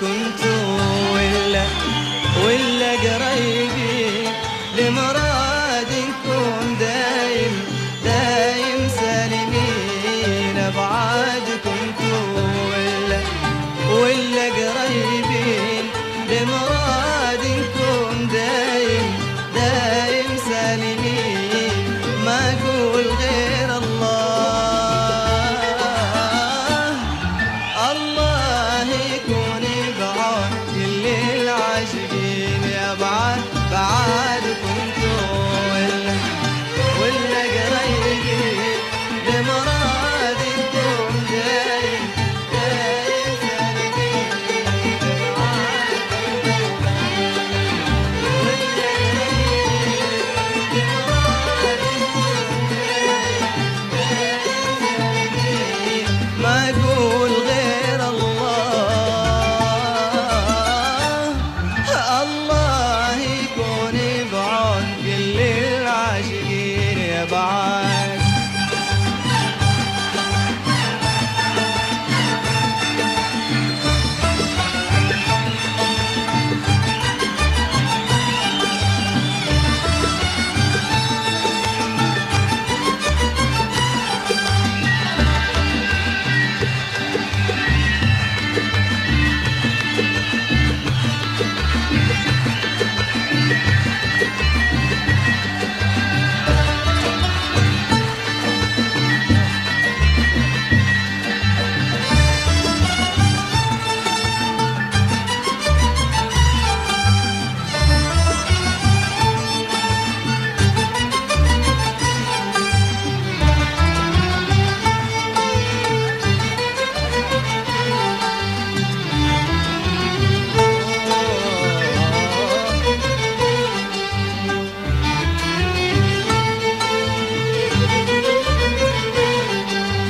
كنتوا ولا قريبين لمرادكم دايم سالمين. أبعاد كنتوا ولا قريبين لمرادكم دايم سالمين. ما أقول غير الله يكون بعون كل العاشقين. يا بعاد كنتوا ولا قريبين لمرادكم دايم سالمين. ما أقول غير الله يكون بعون كل العاشقين. يا بعاد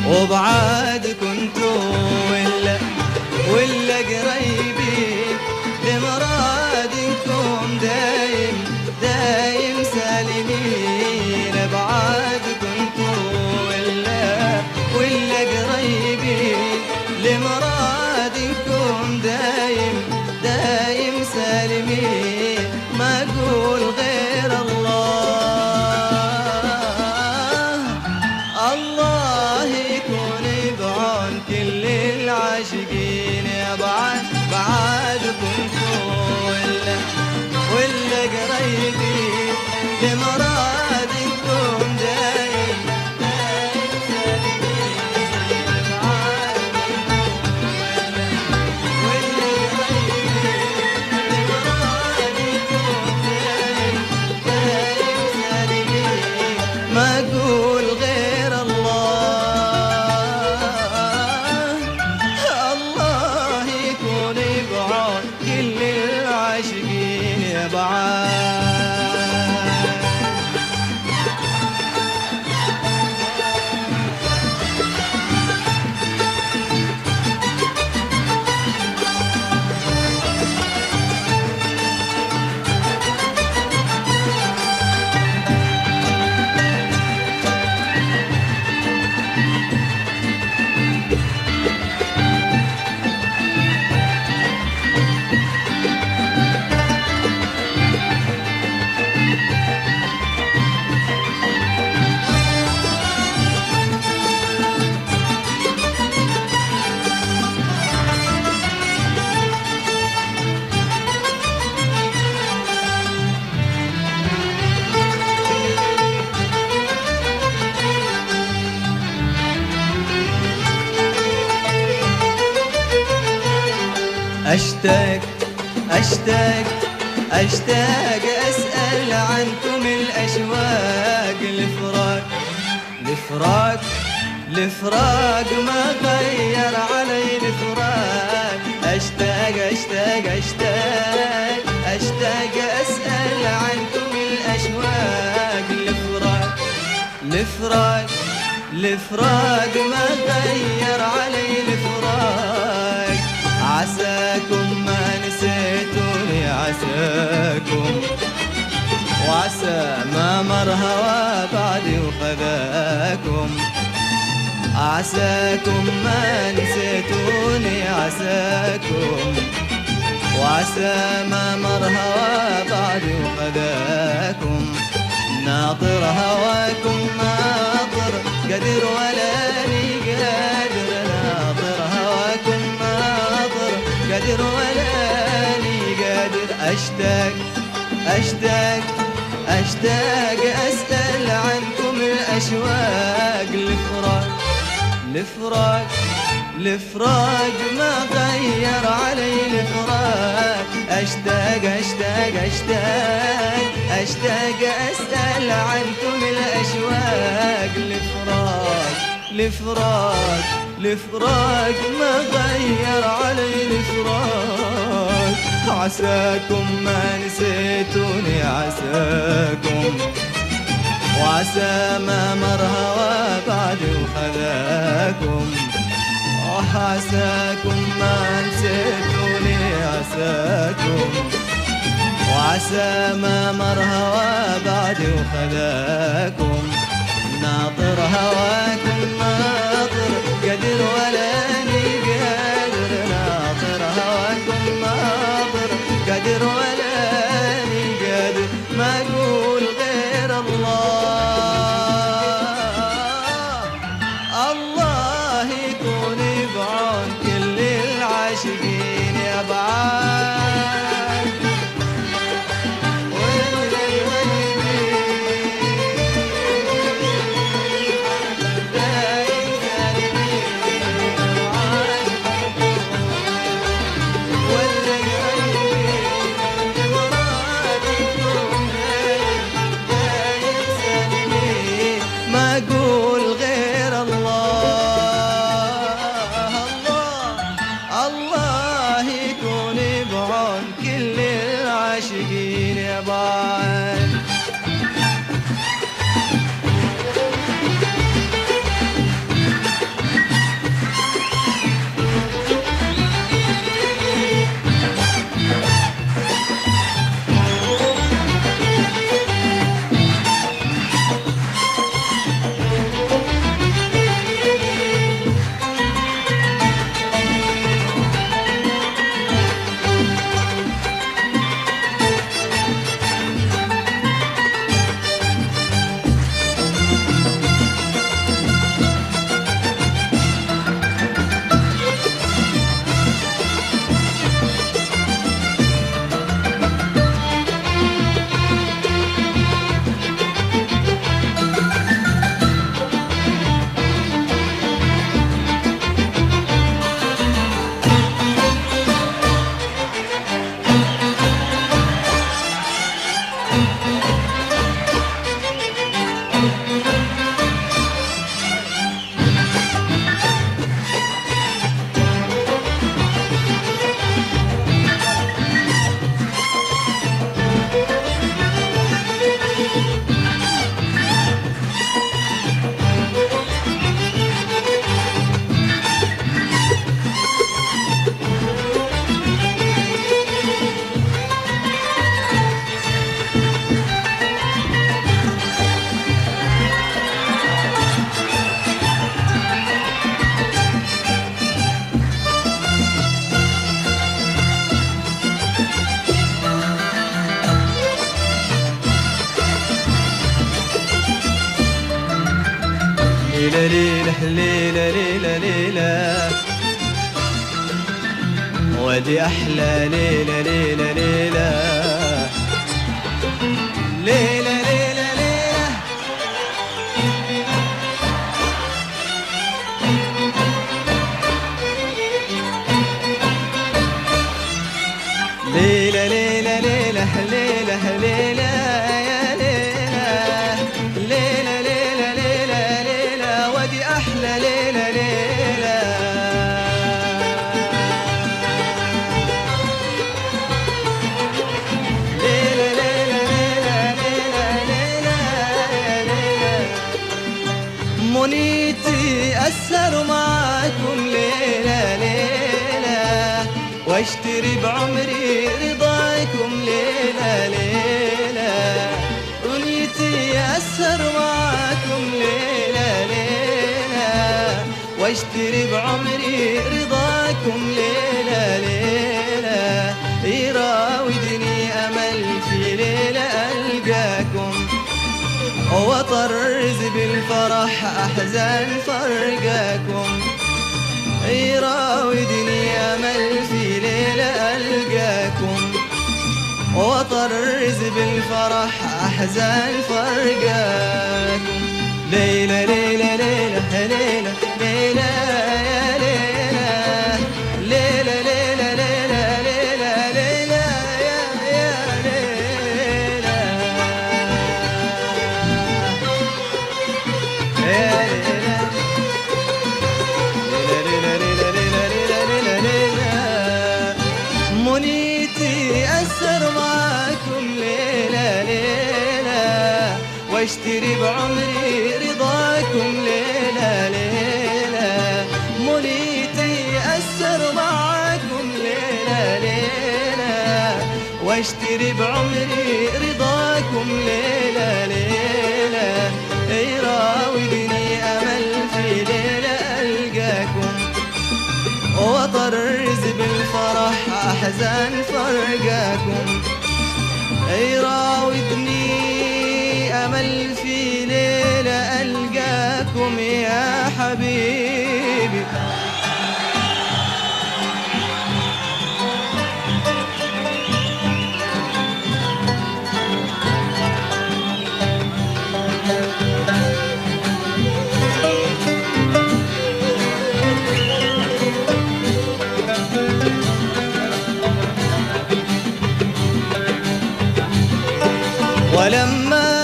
وبعاد كنتوا ولا قريبين لمرادكم دايم سالمين. بعاد كنتوا ولا قريبين لمرادكم دايم سالمين. ما أقول غير الله يكون بعون كل العاشقين. يا بعاد كنتوا ولا قريبين لمرادكم دايم سالمين. بعاد ولا قريبين لمرادكم دايم سالمين. ما أقول غير الله يكون بعون كل العاشقين. يا بعاد أشتاق أسأل عنكم الأشواق. الفراق ما غير علي الفراق. أشتاق أسأل عنكم الأشواق. الفراق ما غير علي الفراق. عساكم ما نسيتوني وعسى ما مر هوى بعدي وخذاكم. عساكم ما نسيتوني وعسى ما مر هوى بعدي وخذاكم. ناطر هواكم ناطر قدر ولا لي قادر، ناطر هواكم ناطر قدر ولا لي قادر. أشتاق أشتاق أشتاق أسأل عنكم الأشواق، لفراق لفراق لفراق ما غير علي الفراق. أشتاق أشتاق أشتاق أشتاق أسأل عنكم الأشواق، لفراق لفراق لفراق ما غير علي الفراق. عساكم ما نسيتوني عساكم، وعسى ما مر هوى بعدي وخذاكم. عساكم ما نسيتوني عساكم، وعسى ما مر هوى بعدي وخذاكم. ناطر هواكم ناطر قدر ولا لي قادر، ناطر هواكم ناطر قدر ولا لي قادر. ما أقول غير الله يكون بعون كل العاشقين يا بعاد. واللي دايم سالمين وعاشقكم، واللي مرادكم دايم سالمين. ما أقول غير الله يكون بعون كل العاشقين يا بعد. ليلة ليلة ليلة ليلة ليلة ودي أحلى ليلة ليلة ليلة ليلة ليلة ليلة ليلة ليلة ليلة ليلة يا ليلة ليلة ليلة ليلة ليلة ودي أحلى ليلة ليلة ليلة ليلة ليلة ليلة ليلة ليلة منيتي أسهر معاكم ليلة ليلة واشتري بعمري رضاكم ليلة ليلة أنيتي أسهر معاكم ليلة ليلة واشتري بعمري رضاكم ليلة ليلة وطرز بالفرح أحزان فرقاكم، يراودني أمل في ليلة ألقاكم، وطرز بالفرح أحزان فرقاكم. ليلة ليلة ليلة ليلة ليلة يا ليلة، ليلة ليلة ليلة ليلة ليلة يا ليلة، يا ليلة ليلة ليلة ليلة ليلة. منيتي أسر معاكم ليلة ليلة، واشتري بعمري رضاكم ليلة ليلة. منيتي أسر معاكم ليلة ليلة، واشتري بعمري رضاكم ليلة ليلة. يراودني أمل في ليلة ألقاكم، وطرز بالفرح أحزان فرقاكم. يراودني أمل في ليلة ألقاكم يا حبيبي. ولما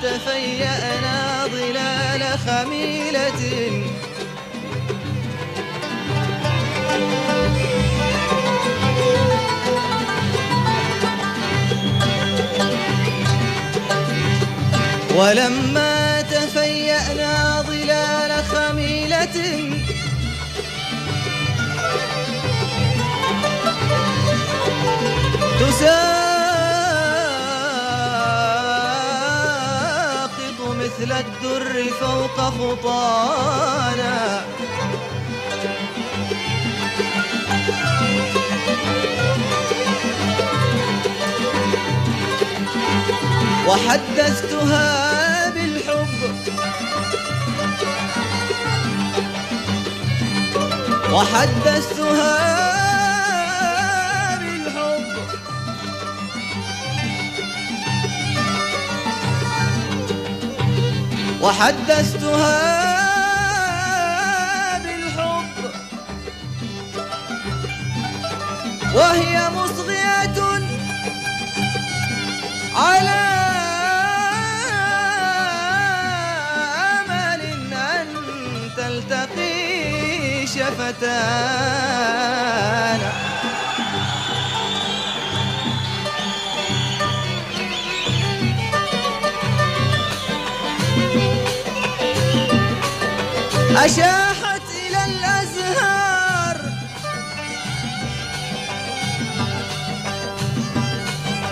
تفيأنا ظلال خميلة، ولما تفيأنا ظلال خميلة، تساقط مثل الدر فوق خطانا، وحدثتها بالحب، وحدثتها وحدثتها بالحب، وهي مصغية على أمل أن تلتقي شفتانا. أشاحت إلى الأزهار،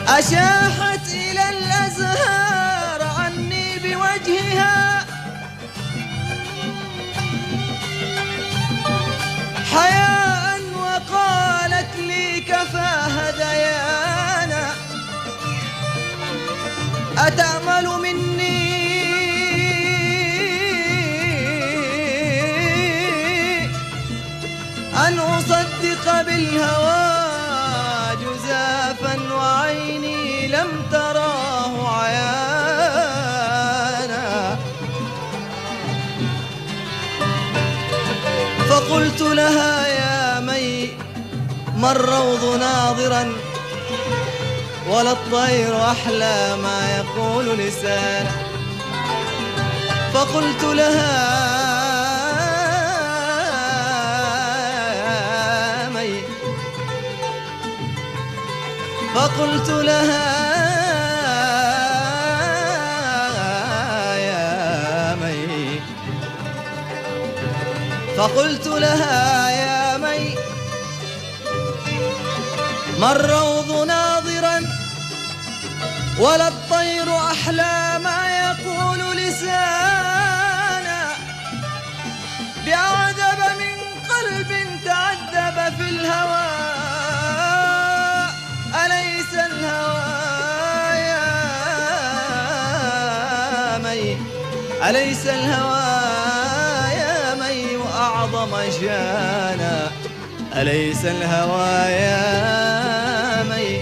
أشاحت إلى الأزهار عني بوجهها، حياء وقالت لي كفى هذيانا، أتأمل مني أن أصدق بالهوى جزافا وعيني لم تراه عيانا. فقلت لها يا مي ما الروض ناظرا، ولا الطير أحلى ما يقول لسانه. فقلت لها فقلت لها يا مي، فقلت لها يا مي ما الروض ناظرا، ولا الطير أحلى ما يقول لسانا. بأعذب من قلب تعذب في الهوى، أليس الهوى يا مي أعظم شانا؟ أليس الهوى يا مي؟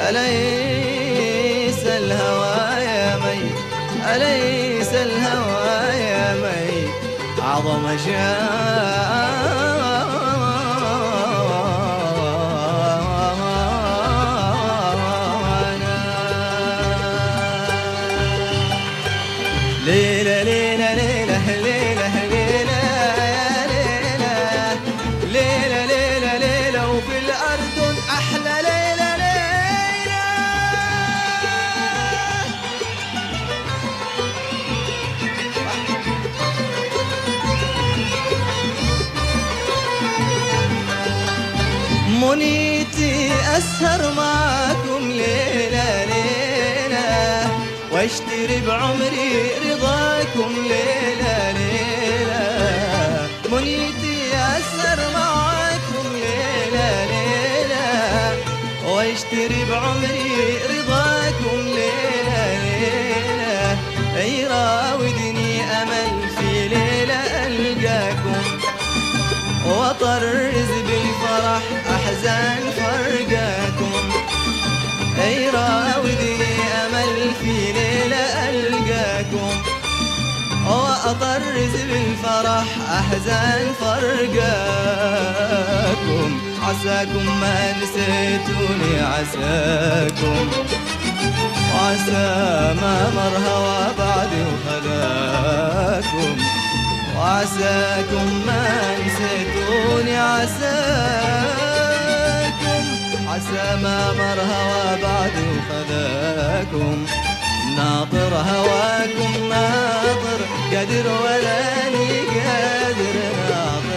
أليس الهوى يا مي؟ أليس الهوى يا مي أعظم شانا؟ ليلة ليلة ليلة ليلة ليلة يا ليلة، ليلة ليلة ليلة وفي الأردن أحلى ليلة ليلة. منيتي أسهر معاكم ليلة ليلة، واشتري بعمري رضاكم ليلة ليلة. منيتي أسهر معاكم ليلة ليلة، واشتري بعمري رضاكم ليلة ليلة. يراودني أمل في ليلة ألقاكم، وأطرز بالفرح أحزان فرقاكم. يراودني أمل في ليلة ألقاكم، وأطرز بالفرح أحزان فرقاكم. عساكم ما نسيتوني عساكم، وعسى ما مر هوى بعدي وخلاكم. وعساكم ما نسيتوني عساكم، عسى ما مر هوى بعدي وخذاكم. ناطر هواكم ناطر قادر ولا لي قادر، ناطر